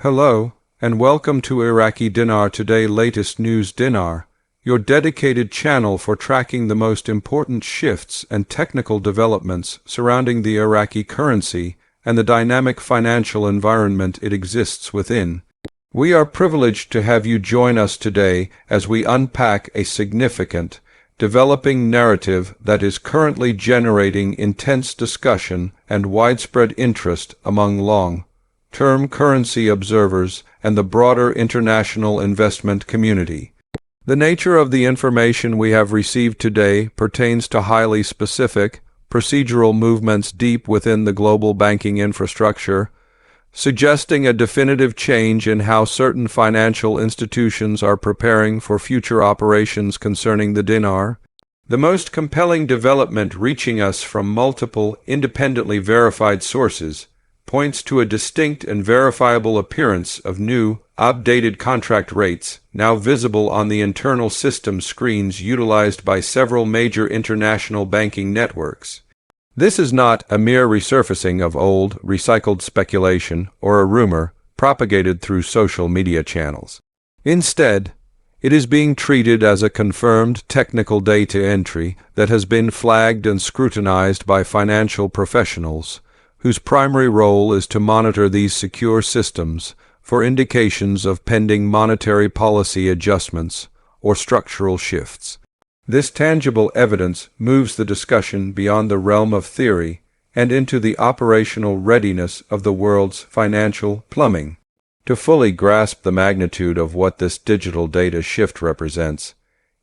Hello, and welcome to Iraqi Dinar Today Latest News Dinar, your dedicated channel for tracking the most important shifts and technical developments surrounding the Iraqi currency and the dynamic financial environment it exists within. We are privileged to have you join us today as we unpack a significant, developing narrative that is currently generating intense discussion and widespread interest among long-term currency observers and the broader international investment community. The nature of the information we have received today pertains to highly specific, procedural movements deep within the global banking infrastructure, suggesting a definitive change in how certain financial institutions are preparing for future operations concerning the dinar. The most compelling development reaching us from multiple, independently verified sources points to a distinct and verifiable appearance of new, updated contract rates now visible on the internal system screens utilized by several major international banking networks. This is not a mere resurfacing of old, recycled speculation or a rumor propagated through social media channels. Instead, it is being treated as a confirmed technical data entry that has been flagged and scrutinized by financial professionals, whose primary role is to monitor these secure systems for indications of pending monetary policy adjustments or structural shifts. This tangible evidence moves the discussion beyond the realm of theory and into the operational readiness of the world's financial plumbing. To fully grasp the magnitude of what this digital data shift represents,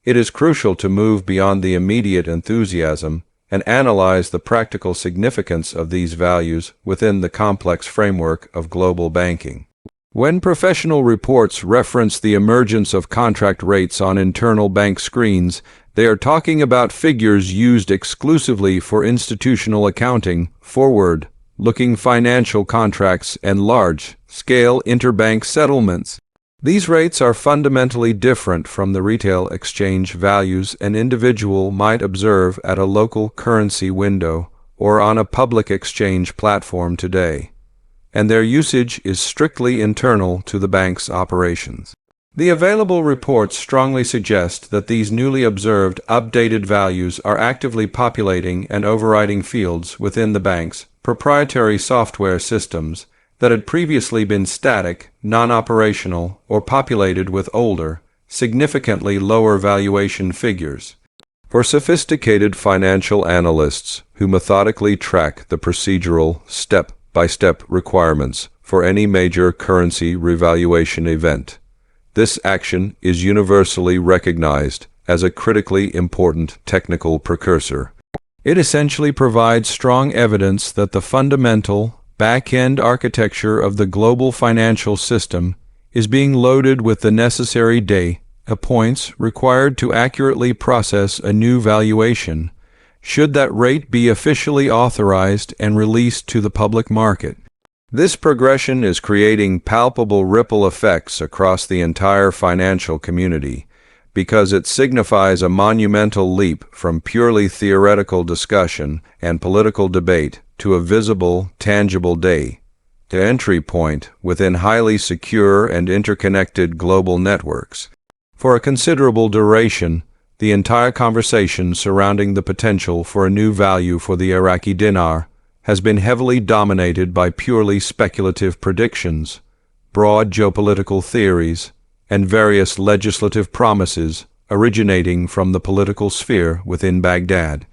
it is crucial to move beyond the immediate enthusiasm and analyze the practical significance of these values within the complex framework of global banking. When professional reports reference the emergence of contract rates on internal bank screens, they are talking about figures used exclusively for institutional accounting, forward-looking financial contracts, and large-scale interbank settlements. These rates are fundamentally different from the retail exchange values an individual might observe at a local currency window or on a public exchange platform today, and their usage is strictly internal to the bank's operations. The available reports strongly suggest that these newly observed updated values are actively populating and overriding fields within the bank's proprietary software systems that had previously been static, non-operational, or populated with older, significantly lower valuation figures. For sophisticated financial analysts who methodically track the procedural, step-by-step requirements for any major currency revaluation event, this action is universally recognized as a critically important technical precursor. It essentially provides strong evidence that the fundamental, back-end architecture of the global financial system is being loaded with the necessary data points required to accurately process a new valuation, should that rate be officially authorized and released to the public market. This progression is creating palpable ripple effects across the entire financial community because it signifies a monumental leap from purely theoretical discussion and political debate to a visible, tangible data entry point within highly secure and interconnected global networks. For a considerable duration, the entire conversation surrounding the potential for a new value for the Iraqi dinar has been heavily dominated by purely speculative predictions, broad geopolitical theories, and various legislative promises originating from the political sphere within Baghdad.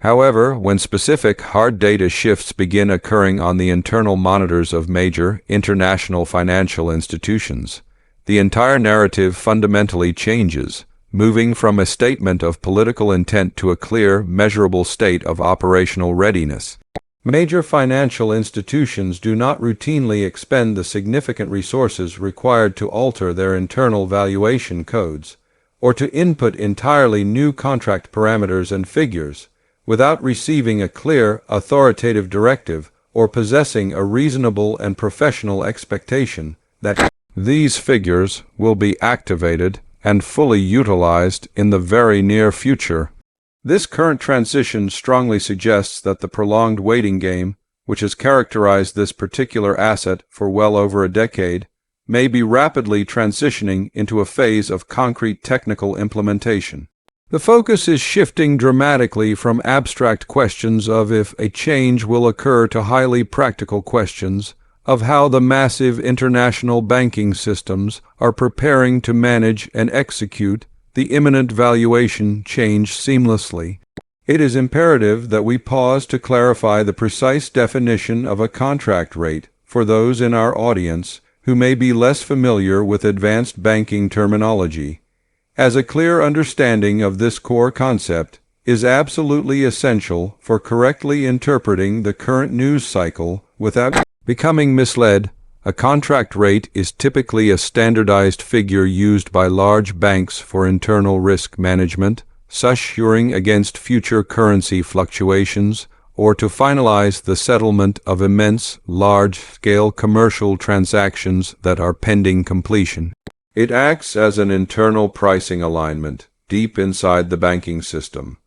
However, when specific hard data shifts begin occurring on the internal monitors of major international financial institutions, the entire narrative fundamentally changes, moving from a statement of political intent to a clear, measurable state of operational readiness. Major financial institutions do not routinely expend the significant resources required to alter their internal valuation codes, or to input entirely new contract parameters and figures, without receiving a clear, authoritative directive or possessing a reasonable and professional expectation that these figures will be activated and fully utilized in the very near future. This current transition strongly suggests that the prolonged waiting game, which has characterized this particular asset for well over a decade, may be rapidly transitioning into a phase of concrete technical implementation. The focus is shifting dramatically from abstract questions of if a change will occur to highly practical questions of how the massive international banking systems are preparing to manage and execute the imminent valuation change seamlessly. It is imperative that we pause to clarify the precise definition of a contract rate for those in our audience who may be less familiar with advanced banking terminology, as a clear understanding of this core concept is absolutely essential for correctly interpreting the current news cycle without becoming misled. A contract rate is typically a standardized figure used by large banks for internal risk management, assuring against future currency fluctuations, or to finalize the settlement of immense, large-scale commercial transactions that are pending completion. It acts as an internal pricing alignment deep inside the banking system,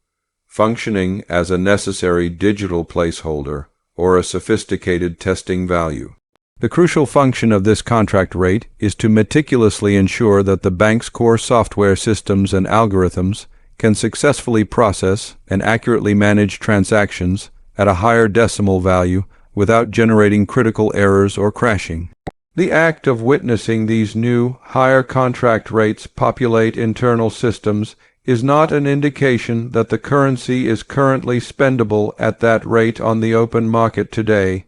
functioning as a necessary digital placeholder or a sophisticated testing value. The crucial function of this contract rate is to meticulously ensure that the bank's core software systems and algorithms can successfully process and accurately manage transactions at a higher decimal value without generating critical errors or crashing. The act of witnessing these new, higher contract rates populate internal systems is not an indication that the currency is currently spendable at that rate on the open market today.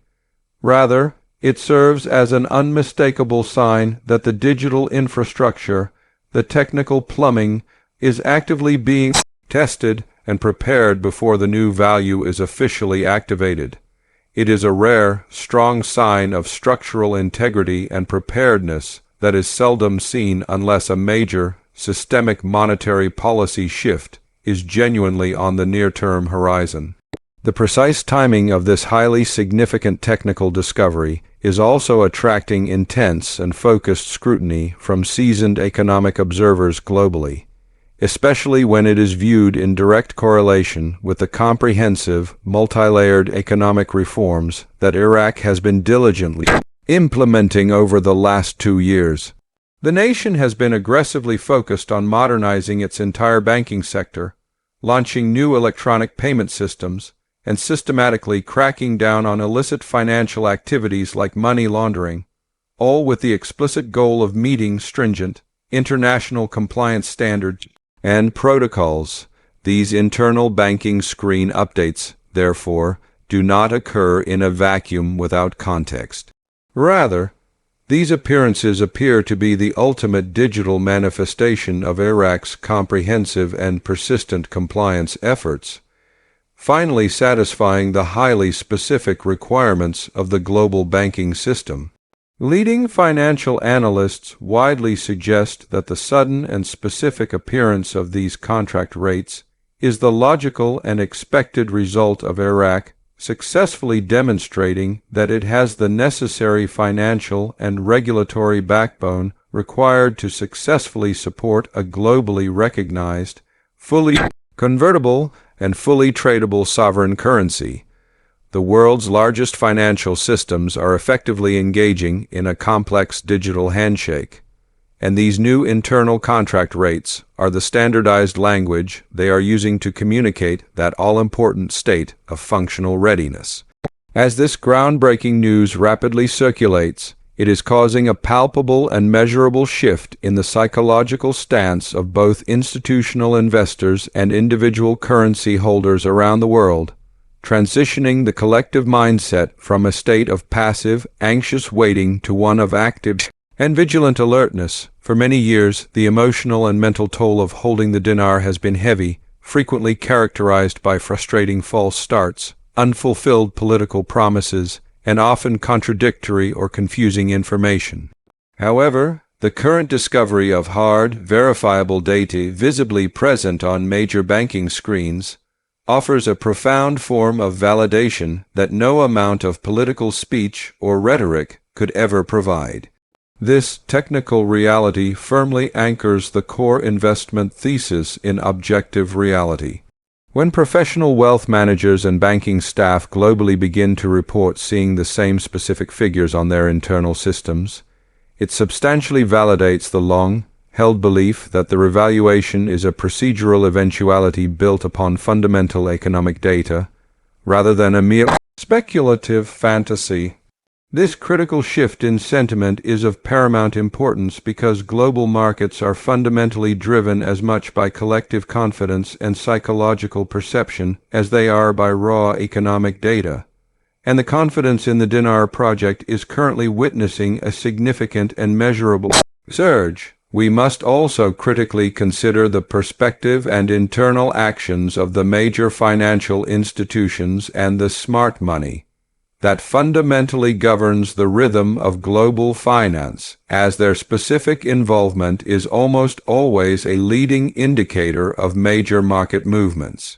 Rather, it serves as an unmistakable sign that the digital infrastructure, the technical plumbing, is actively being tested and prepared before the new value is officially activated. It is a rare, strong sign of structural integrity and preparedness that is seldom seen unless a major, systemic monetary policy shift is genuinely on the near-term horizon. The precise timing of this highly significant technical discovery is also attracting intense and focused scrutiny from seasoned economic observers globally, especially when it is viewed in direct correlation with the comprehensive, multi-layered economic reforms that Iraq has been diligently implementing over the last 2 years. The nation has been aggressively focused on modernizing its entire banking sector, launching new electronic payment systems, and systematically cracking down on illicit financial activities like money laundering, all with the explicit goal of meeting stringent international compliance standards and protocols. These internal banking screen updates, therefore, do not occur in a vacuum without context. Rather, these appearances appear to be the ultimate digital manifestation of Iraq's comprehensive and persistent compliance efforts, finally satisfying the highly specific requirements of the global banking system. Leading financial analysts widely suggest that the sudden and specific appearance of these contract rates is the logical and expected result of Iraq successfully demonstrating that it has the necessary financial and regulatory backbone required to successfully support a globally recognized, fully convertible, and fully tradable sovereign currency. The world's largest financial systems are effectively engaging in a complex digital handshake, and these new internal contract rates are the standardized language they are using to communicate that all-important state of functional readiness. As this groundbreaking news rapidly circulates, it is causing a palpable and measurable shift in the psychological stance of both institutional investors and individual currency holders around the world, transitioning the collective mindset from a state of passive, anxious waiting to one of active and vigilant alertness. For many years, the emotional and mental toll of holding the dinar has been heavy, frequently characterized by frustrating false starts, unfulfilled political promises, and often contradictory or confusing information. However, the current discovery of hard, verifiable data visibly present on major banking screens offers a profound form of validation that no amount of political speech or rhetoric could ever provide. This technical reality firmly anchors the core investment thesis in objective reality. When professional wealth managers and banking staff globally begin to report seeing the same specific figures on their internal systems, It substantially validates the long-held belief that the revaluation is a procedural eventuality built upon fundamental economic data, rather than a mere speculative fantasy. This critical shift in sentiment is of paramount importance because global markets are fundamentally driven as much by collective confidence and psychological perception as they are by raw economic data. And the confidence in the Dinar project is currently witnessing a significant and measurable surge. We must also critically consider the perspective and internal actions of the major financial institutions and the smart money that fundamentally governs the rhythm of global finance, as their specific involvement is almost always a leading indicator of major market movements.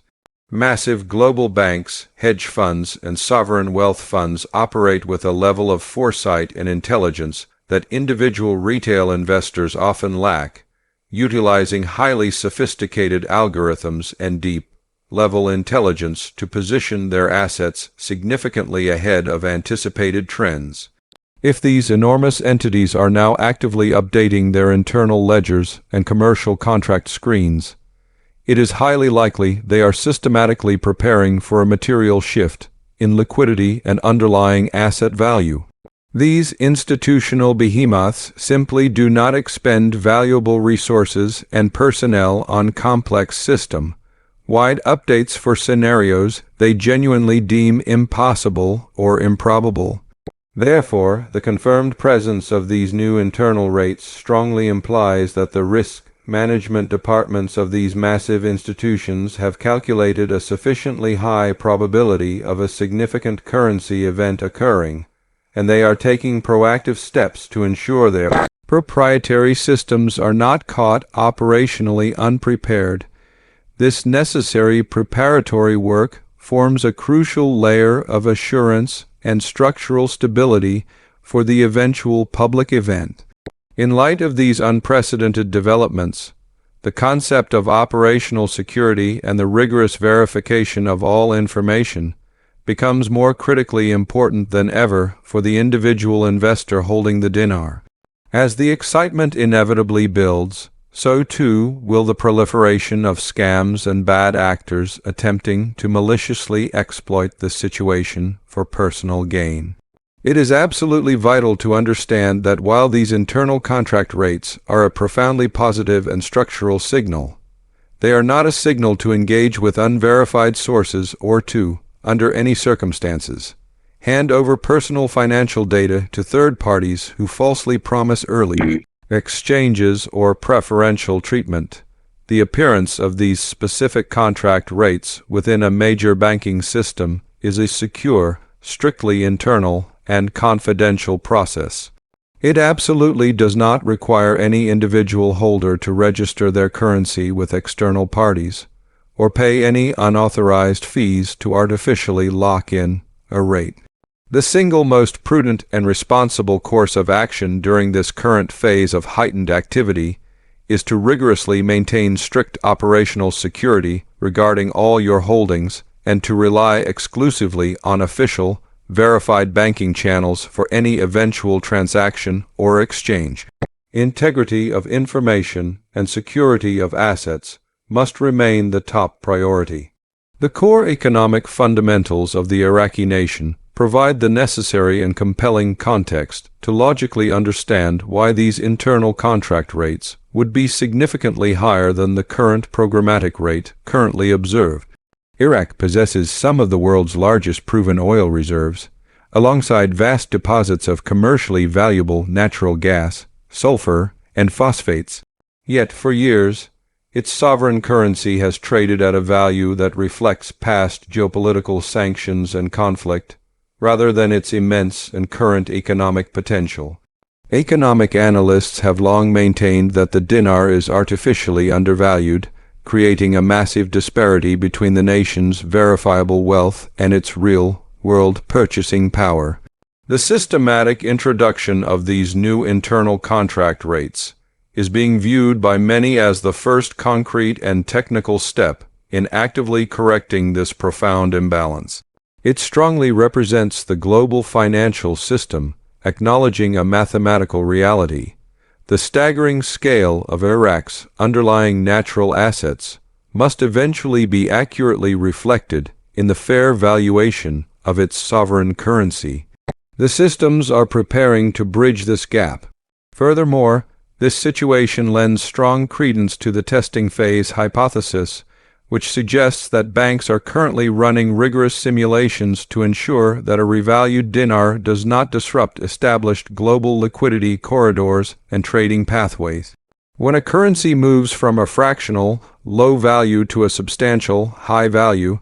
Massive global banks, hedge funds, and sovereign wealth funds operate with a level of foresight and intelligence that individual retail investors often lack, utilizing highly sophisticated algorithms and deep-level intelligence to position their assets significantly ahead of anticipated trends. If these enormous entities are now actively updating their internal ledgers and commercial contract screens, it is highly likely they are systematically preparing for a material shift in liquidity and underlying asset value. These institutional behemoths simply do not expend valuable resources and personnel on complex system-wide updates for scenarios they genuinely deem impossible or improbable. Therefore, the confirmed presence of these new internal rates strongly implies that the risk management departments of these massive institutions have calculated a sufficiently high probability of a significant currency event occurring, and they are taking proactive steps to ensure their proprietary systems are not caught operationally unprepared. This necessary preparatory work forms a crucial layer of assurance and structural stability for the eventual public event. In light of these unprecedented developments, the concept of operational security and the rigorous verification of all information becomes more critically important than ever for the individual investor holding the dinar. As the excitement inevitably builds, so too will the proliferation of scams and bad actors attempting to maliciously exploit the situation for personal gain. It is absolutely vital to understand that while these internal contract rates are a profoundly positive and structural signal, they are not a signal to engage with unverified sources or to, under any circumstances, hand over personal financial data to third parties who falsely promise early exchanges or preferential treatment. The appearance of these specific contract rates within a major banking system is a secure, strictly internal, and confidential process. It absolutely does not require any individual holder to register their currency with external parties, or pay any unauthorized fees to artificially lock in a rate. The single most prudent and responsible course of action during this current phase of heightened activity is to rigorously maintain strict operational security regarding all your holdings and to rely exclusively on official, verified banking channels for any eventual transaction or exchange. Integrity of information and security of assets must remain the top priority. The core economic fundamentals of the Iraqi nation provide the necessary and compelling context to logically understand why these internal contract rates would be significantly higher than the current programmatic rate currently observed. Iraq possesses some of the world's largest proven oil reserves, alongside vast deposits of commercially valuable natural gas, sulfur, and phosphates. Yet, for years, its sovereign currency has traded at a value that reflects past geopolitical sanctions and conflict, rather than its immense and current economic potential. Economic analysts have long maintained that the dinar is artificially undervalued, creating a massive disparity between the nation's verifiable wealth and its real-world purchasing power. The systematic introduction of these new internal contract rates is being viewed by many as the first concrete and technical step in actively correcting this profound imbalance. It strongly represents the global financial system acknowledging a mathematical reality. The staggering scale of Iraq's underlying natural assets must eventually be accurately reflected in the fair valuation of its sovereign currency. The systems are preparing to bridge this gap. Furthermore, this situation lends strong credence to the testing phase hypothesis, which suggests that banks are currently running rigorous simulations to ensure that a revalued dinar does not disrupt established global liquidity corridors and trading pathways. When a currency moves from a fractional, low value to a substantial, high value,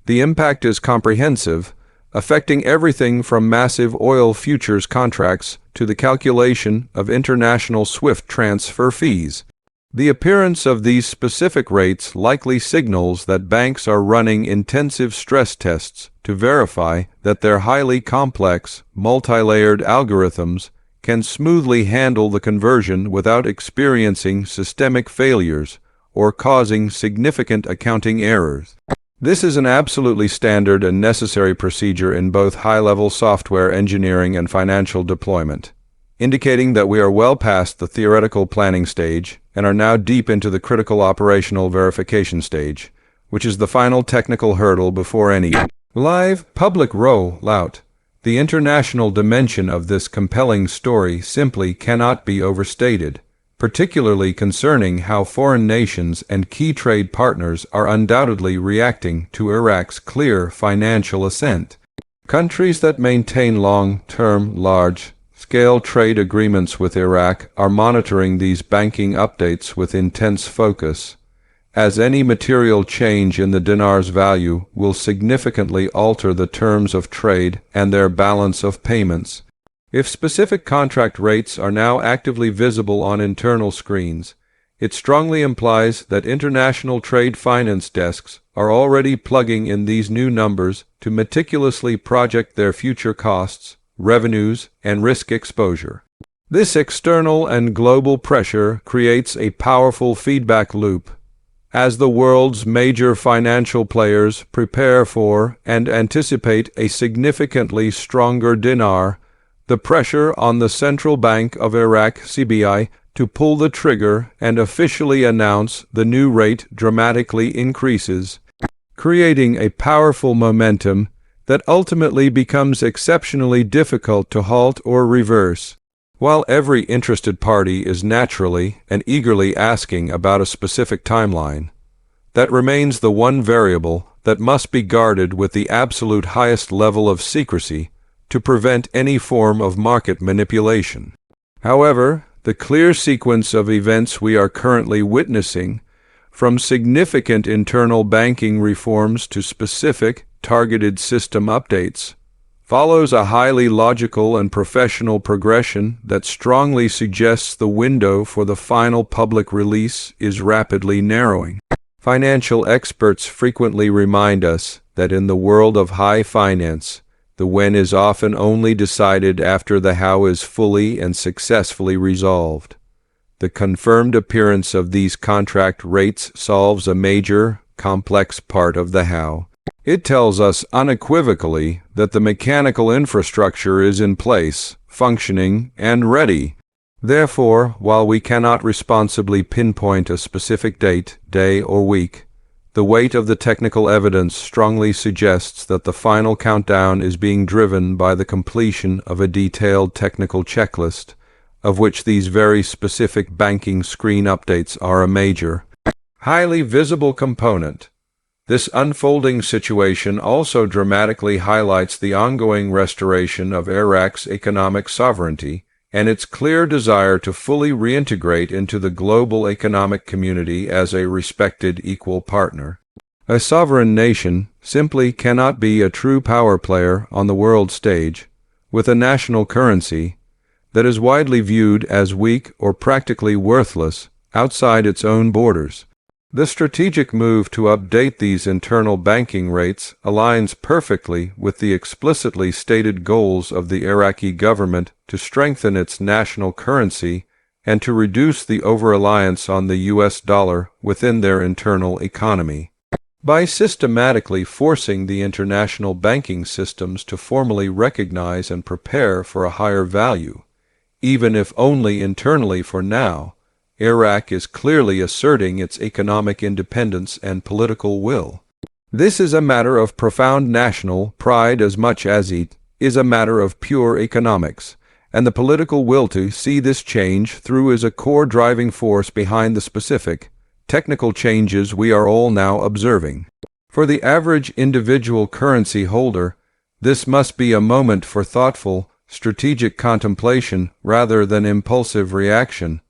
the impact is comprehensive, affecting everything from massive oil futures contracts to the calculation of international SWIFT transfer fees. The appearance of these specific rates likely signals that banks are running intensive stress tests to verify that their highly complex, multi-layered algorithms can smoothly handle the conversion without experiencing systemic failures or causing significant accounting errors. This is an absolutely standard and necessary procedure in both high-level software engineering and financial deployment, indicating that we are well past the theoretical planning stage and are now deep into the critical operational verification stage, which is the final technical hurdle before any live public rollout. The international dimension of this compelling story simply cannot be overstated, particularly concerning how foreign nations and key trade partners are undoubtedly reacting to Iraq's clear financial ascent. Countries that maintain long-term, large-scale trade agreements with Iraq are monitoring these banking updates with intense focus, as any material change in the dinar's value will significantly alter the terms of trade and their balance of payments. If specific contract rates are now actively visible on internal screens, it strongly implies that international trade finance desks are already plugging in these new numbers to meticulously project their future costs, revenues, and risk exposure. This external and global pressure creates a powerful feedback loop. As the world's major financial players prepare for and anticipate a significantly stronger dinar, the pressure on the Central Bank of Iraq (CBI) to pull the trigger and officially announce the new rate dramatically increases, creating a powerful momentum that ultimately becomes exceptionally difficult to halt or reverse. While every interested party is naturally and eagerly asking about a specific timeline, that remains the one variable that must be guarded with the absolute highest level of secrecy to prevent any form of market manipulation. However, the clear sequence of events we are currently witnessing, from significant internal banking reforms to specific, targeted system updates, follows a highly logical and professional progression that strongly suggests the window for the final public release is rapidly narrowing. Financial experts frequently remind us that in the world of high finance, the when is often only decided after the how is fully and successfully resolved. The confirmed appearance of these contract rates solves a major, complex part of the how. It tells us unequivocally that the mechanical infrastructure is in place, functioning, and ready. Therefore, while we cannot responsibly pinpoint a specific date, day, or week, the weight of the technical evidence strongly suggests that the final countdown is being driven by the completion of a detailed technical checklist, of which these very specific banking screen updates are a major, highly visible component. This unfolding situation also dramatically highlights the ongoing restoration of Iraq's economic sovereignty and its clear desire to fully reintegrate into the global economic community as a respected equal partner. A sovereign nation simply cannot be a true power player on the world stage with a national currency that is widely viewed as weak or practically worthless outside its own borders. The strategic move to update these internal banking rates aligns perfectly with the explicitly stated goals of the Iraqi government to strengthen its national currency and to reduce the over-reliance on the US dollar within their internal economy. By systematically forcing the international banking systems to formally recognize and prepare for a higher value, even if only internally for now, Iraq is clearly asserting its economic independence and political will. This is a matter of profound national pride as much as it is a matter of pure economics, and the political will to see this change through is a core driving force behind the specific, technical changes we are all now observing. For the average individual currency holder, this must be a moment for thoughtful, strategic contemplation rather than impulsive reaction.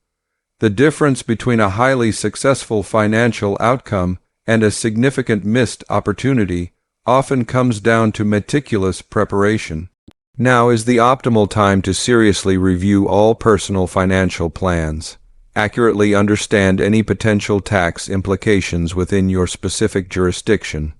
The difference between a highly successful financial outcome and a significant missed opportunity often comes down to meticulous preparation. Now is the optimal time to seriously review all personal financial plans, accurately understand any potential tax implications within your specific jurisdiction,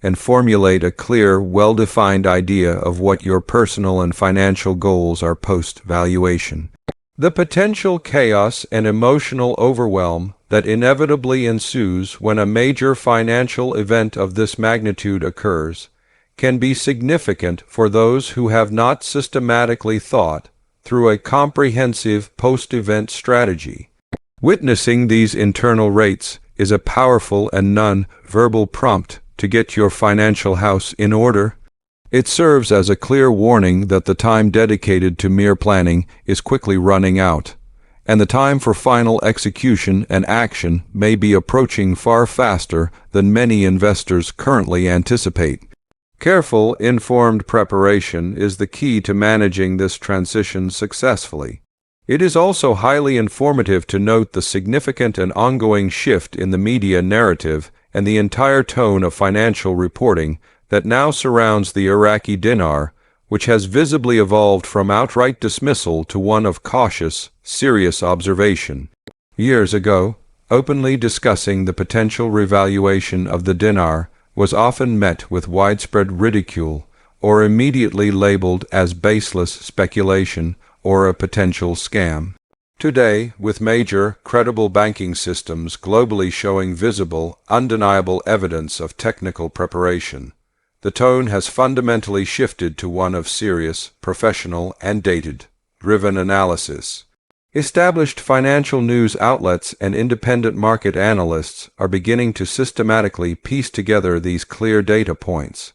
and formulate a clear, well-defined idea of what your personal and financial goals are post-valuation. The potential chaos and emotional overwhelm that inevitably ensues when a major financial event of this magnitude occurs can be significant for those who have not systematically thought through a comprehensive post-event strategy. Witnessing these internal rates is a powerful and non-verbal prompt to get your financial house in order. It serves as a clear warning that the time dedicated to mere planning is quickly running out, and the time for final execution and action may be approaching far faster than many investors currently anticipate. Careful, informed preparation is the key to managing this transition successfully. It is also highly informative to note the significant and ongoing shift in the media narrative and the entire tone of financial reporting that now surrounds the Iraqi dinar, which has visibly evolved from outright dismissal to one of cautious, serious observation. Years ago, openly discussing the potential revaluation of the dinar was often met with widespread ridicule or immediately labeled as baseless speculation or a potential scam. Today, with major, credible banking systems globally showing visible, undeniable evidence of technical preparation, the tone has fundamentally shifted to one of serious, professional, and data-driven analysis. Established financial news outlets and independent market analysts are beginning to systematically piece together these clear data points,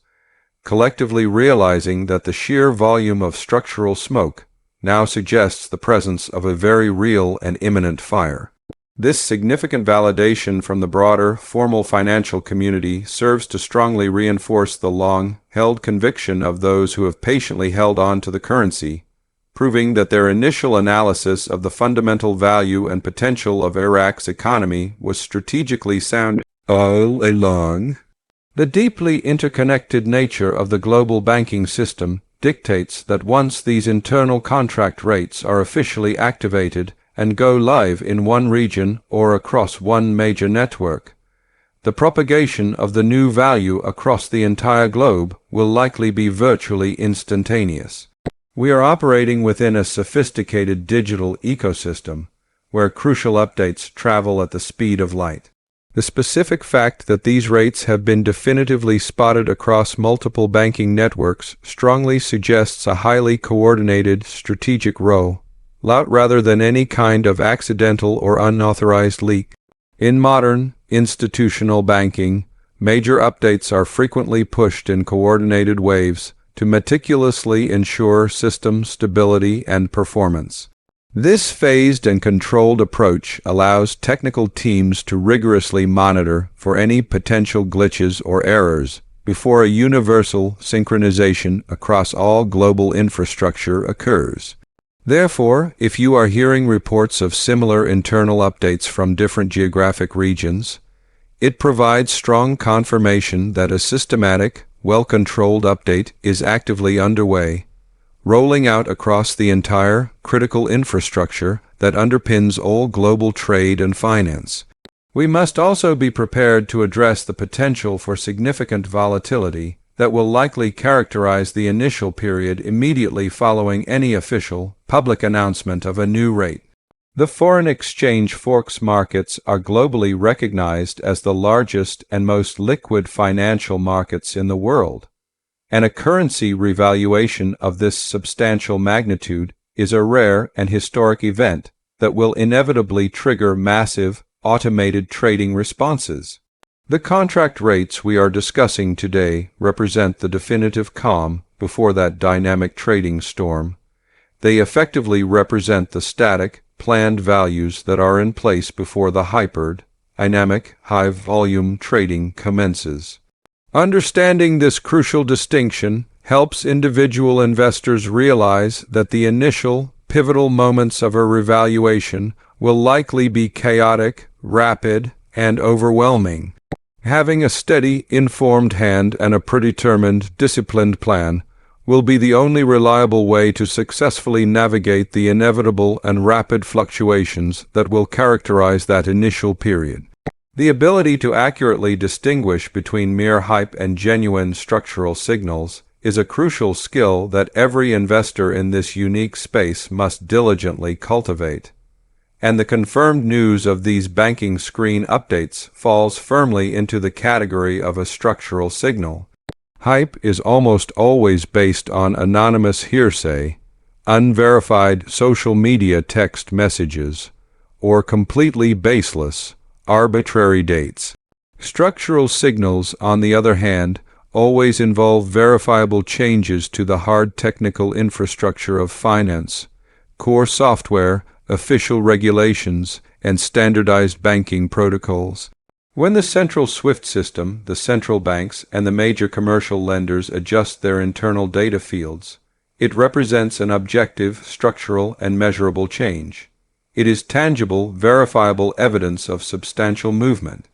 collectively realizing that the sheer volume of structural smoke now suggests the presence of a very real and imminent fire. This significant validation from the broader, formal financial community serves to strongly reinforce the long-held conviction of those who have patiently held on to the currency, proving that their initial analysis of the fundamental value and potential of Iraq's economy was strategically sound all along. The deeply interconnected nature of the global banking system dictates that once these internal contract rates are officially activated and go live in one region or across one major network, the propagation of the new value across the entire globe will likely be virtually instantaneous. We are operating within a sophisticated digital ecosystem where crucial updates travel at the speed of light. The specific fact that these rates have been definitively spotted across multiple banking networks strongly suggests a highly coordinated strategic rollout rather than any kind of accidental or unauthorized leak. In modern, institutional banking, major updates are frequently pushed in coordinated waves to meticulously ensure system stability and performance. This phased and controlled approach allows technical teams to rigorously monitor for any potential glitches or errors before a universal synchronization across all global infrastructure occurs. Therefore, if you are hearing reports of similar internal updates from different geographic regions, it provides strong confirmation that a systematic, well-controlled update is actively underway, rolling out across the entire critical infrastructure that underpins all global trade and finance. We must also be prepared to address the potential for significant volatility that will likely characterize the initial period immediately following any official, public announcement of a new rate. The foreign exchange Forex markets are globally recognized as the largest and most liquid financial markets in the world, and a currency revaluation of this substantial magnitude is a rare and historic event that will inevitably trigger massive, automated trading responses. The contract rates we are discussing today represent the definitive calm before that dynamic trading storm. They effectively represent the static, planned values that are in place before the dynamic, high-volume trading commences. Understanding this crucial distinction helps individual investors realize that the initial, pivotal moments of a revaluation will likely be chaotic, rapid, and overwhelming. Having a steady, informed hand and a predetermined, disciplined plan will be the only reliable way to successfully navigate the inevitable and rapid fluctuations that will characterize that initial period. The ability to accurately distinguish between mere hype and genuine structural signals is a crucial skill that every investor in this unique space must diligently cultivate. And the confirmed news of these banking screen updates falls firmly into the category of a structural signal. Hype is almost always based on anonymous hearsay, unverified social media text messages, or completely baseless, arbitrary dates. Structural signals, on the other hand, always involve verifiable changes to the hard technical infrastructure of finance, core software, official regulations, and standardized banking protocols. When the central SWIFT system, the central banks, and the major commercial lenders adjust their internal data fields, it represents an objective, structural, and measurable change. It is tangible, verifiable evidence of substantial movement.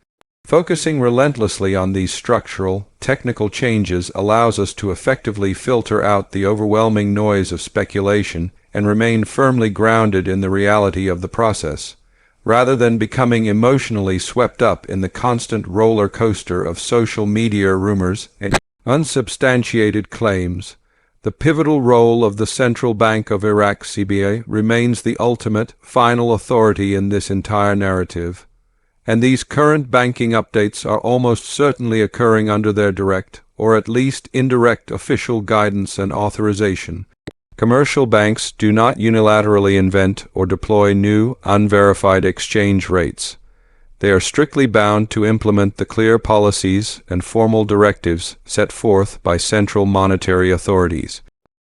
Focusing relentlessly on these structural, technical changes allows us to effectively filter out the overwhelming noise of speculation and remain firmly grounded in the reality of the process, rather than becoming emotionally swept up in the constant roller coaster of social media rumors and unsubstantiated claims. The pivotal role of the Central Bank of Iraq (CBA) remains the ultimate, final authority in this entire narrative, and these current banking updates are almost certainly occurring under their direct, or at least indirect, official guidance and authorization. Commercial banks do not unilaterally invent or deploy new, unverified exchange rates. They are strictly bound to implement the clear policies and formal directives set forth by central monetary authorities.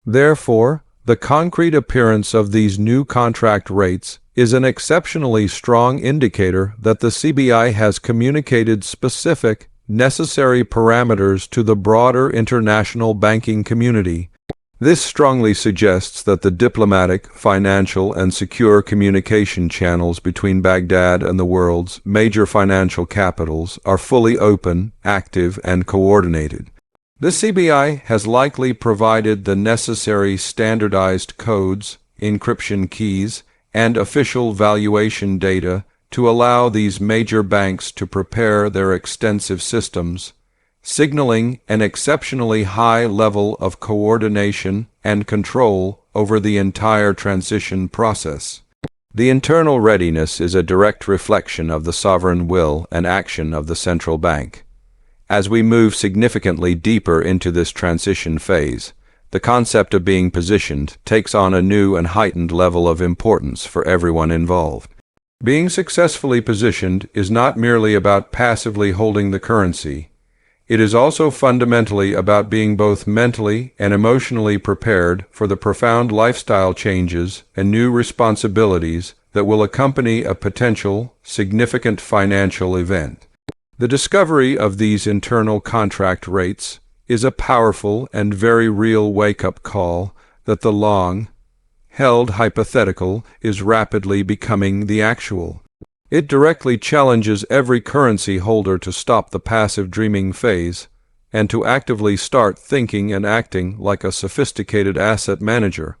Therefore, the concrete appearance of these new contract rates is an exceptionally strong indicator that the CBI has communicated specific, necessary parameters to the broader international banking community. This strongly suggests that the diplomatic, financial, and secure communication channels between Baghdad and the world's major financial capitals are fully open, active, and coordinated. The CBI has likely provided the necessary standardized codes, encryption keys, and official valuation data to allow these major banks to prepare their extensive systems, signaling an exceptionally high level of coordination and control over the entire transition process. The internal readiness is a direct reflection of the sovereign will and action of the central bank. As we move significantly deeper into this transition phase, the concept of being positioned takes on a new and heightened level of importance for everyone involved. Being successfully positioned is not merely about passively holding the currency. It is also fundamentally about being both mentally and emotionally prepared for the profound lifestyle changes and new responsibilities that will accompany a potential, significant financial event. The discovery of these internal contract rates is a powerful and very real wake-up call that the long-held hypothetical is rapidly becoming the actual. It directly challenges every currency holder to stop the passive dreaming phase and to actively start thinking and acting like a sophisticated asset manager.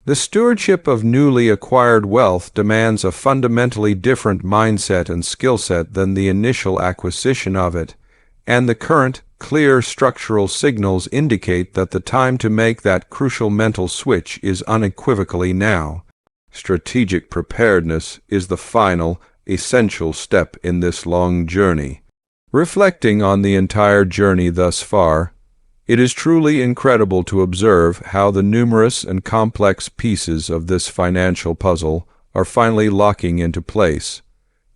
The stewardship of newly acquired wealth demands a fundamentally different mindset and skill set than the initial acquisition of it, and the current, clear structural signals indicate that the time to make that crucial mental switch is unequivocally now. strategic preparedness is the final, essential step in this long journey. Reflecting on the entire journey thus far, it is truly incredible to observe how the numerous and complex pieces of this financial puzzle are finally locking into place,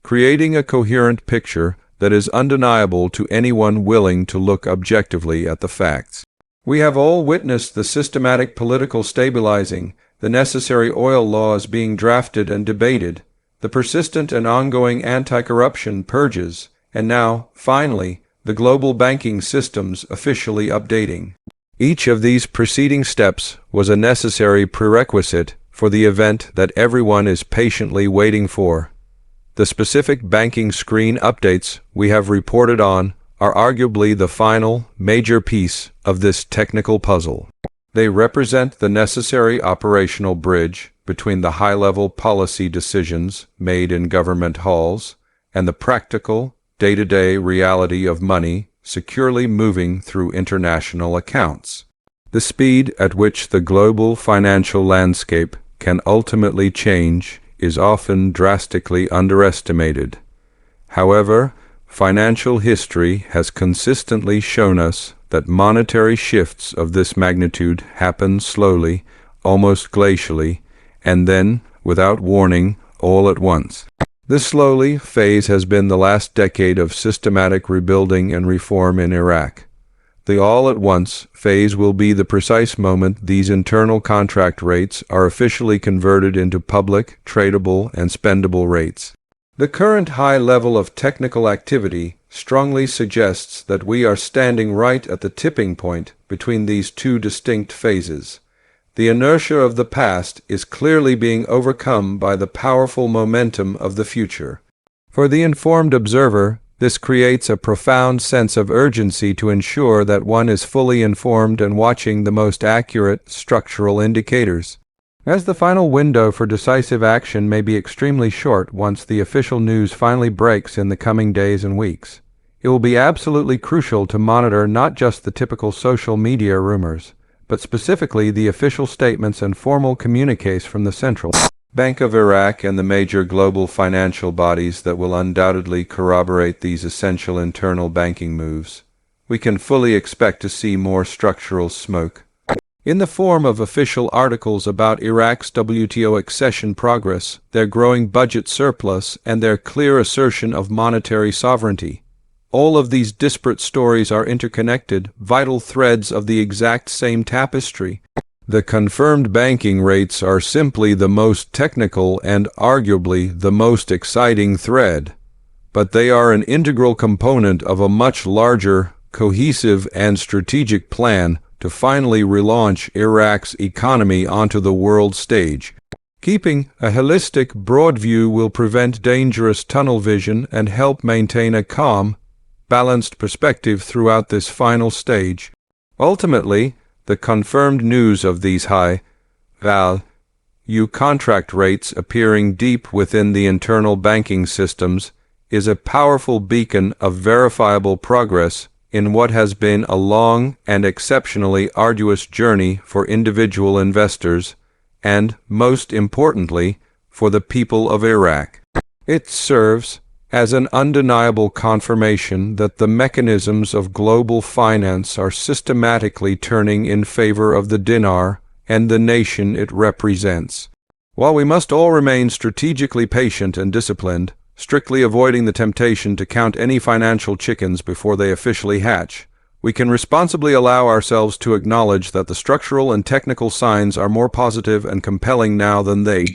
creating a coherent picture that is undeniable to anyone willing to look objectively at the facts. We have all witnessed the systematic political stabilizing, the necessary oil laws being drafted and debated, the persistent and ongoing anti-corruption purges, and now, finally, the global banking systems officially updating. Each of these preceding steps was a necessary prerequisite for the event that everyone is patiently waiting for. The specific banking screen updates we have reported on are arguably the final, major piece of this technical puzzle. They represent the necessary operational bridge between the high-level policy decisions made in government halls and the practical, day-to-day reality of money securely moving through international accounts. The speed at which the global financial landscape can ultimately change is often drastically underestimated. However, financial history has consistently shown us that monetary shifts of this magnitude happen slowly, almost glacially, and then, without warning, all at once. This slowly phase has been the last decade of systematic rebuilding and reform in Iraq. The all-at-once phase will be the precise moment these internal contract rates are officially converted into public, tradable, and spendable rates. The current high level of technical activity strongly suggests that we are standing right at the tipping point between these two distinct phases. The inertia of the past is clearly being overcome by the powerful momentum of the future. For the informed observer, this creates a profound sense of urgency to ensure that one is fully informed and watching the most accurate structural indicators. As the final window for decisive action may be extremely short once the official news finally breaks in the coming days and weeks, it will be absolutely crucial to monitor not just the typical social media rumors, but specifically the official statements and formal communiques from the Central Bank of Iraq and the major global financial bodies that will undoubtedly corroborate these essential internal banking moves. We can fully expect to see more structural smoke in the form of official articles about Iraq's WTO accession progress, their growing budget surplus, and their clear assertion of monetary sovereignty. All of these disparate stories are interconnected, vital threads of the exact same tapestry. The confirmed banking rates are simply the most technical and arguably the most exciting thread, but they are an integral component of a much larger, cohesive, and strategic plan to finally relaunch Iraq's economy onto the world stage. Keeping a holistic, broad view will prevent dangerous tunnel vision and help maintain a calm, balanced perspective throughout this final stage. Ultimately, the confirmed news of these high-value contract rates appearing deep within the internal banking systems is a powerful beacon of verifiable progress in what has been a long and exceptionally arduous journey for individual investors and, most importantly, for the people of Iraq. It serves as an undeniable confirmation that the mechanisms of global finance are systematically turning in favor of the dinar and the nation it represents. While we must all remain strategically patient and disciplined, strictly avoiding the temptation to count any financial chickens before they officially hatch, we can responsibly allow ourselves to acknowledge that the structural and technical signs are more positive and compelling now than they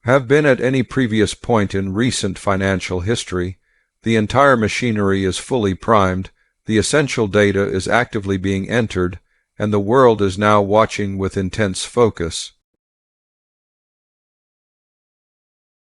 have been at any previous point in recent financial history. The entire machinery is fully primed, the essential data is actively being entered, and the world is now watching with intense focus.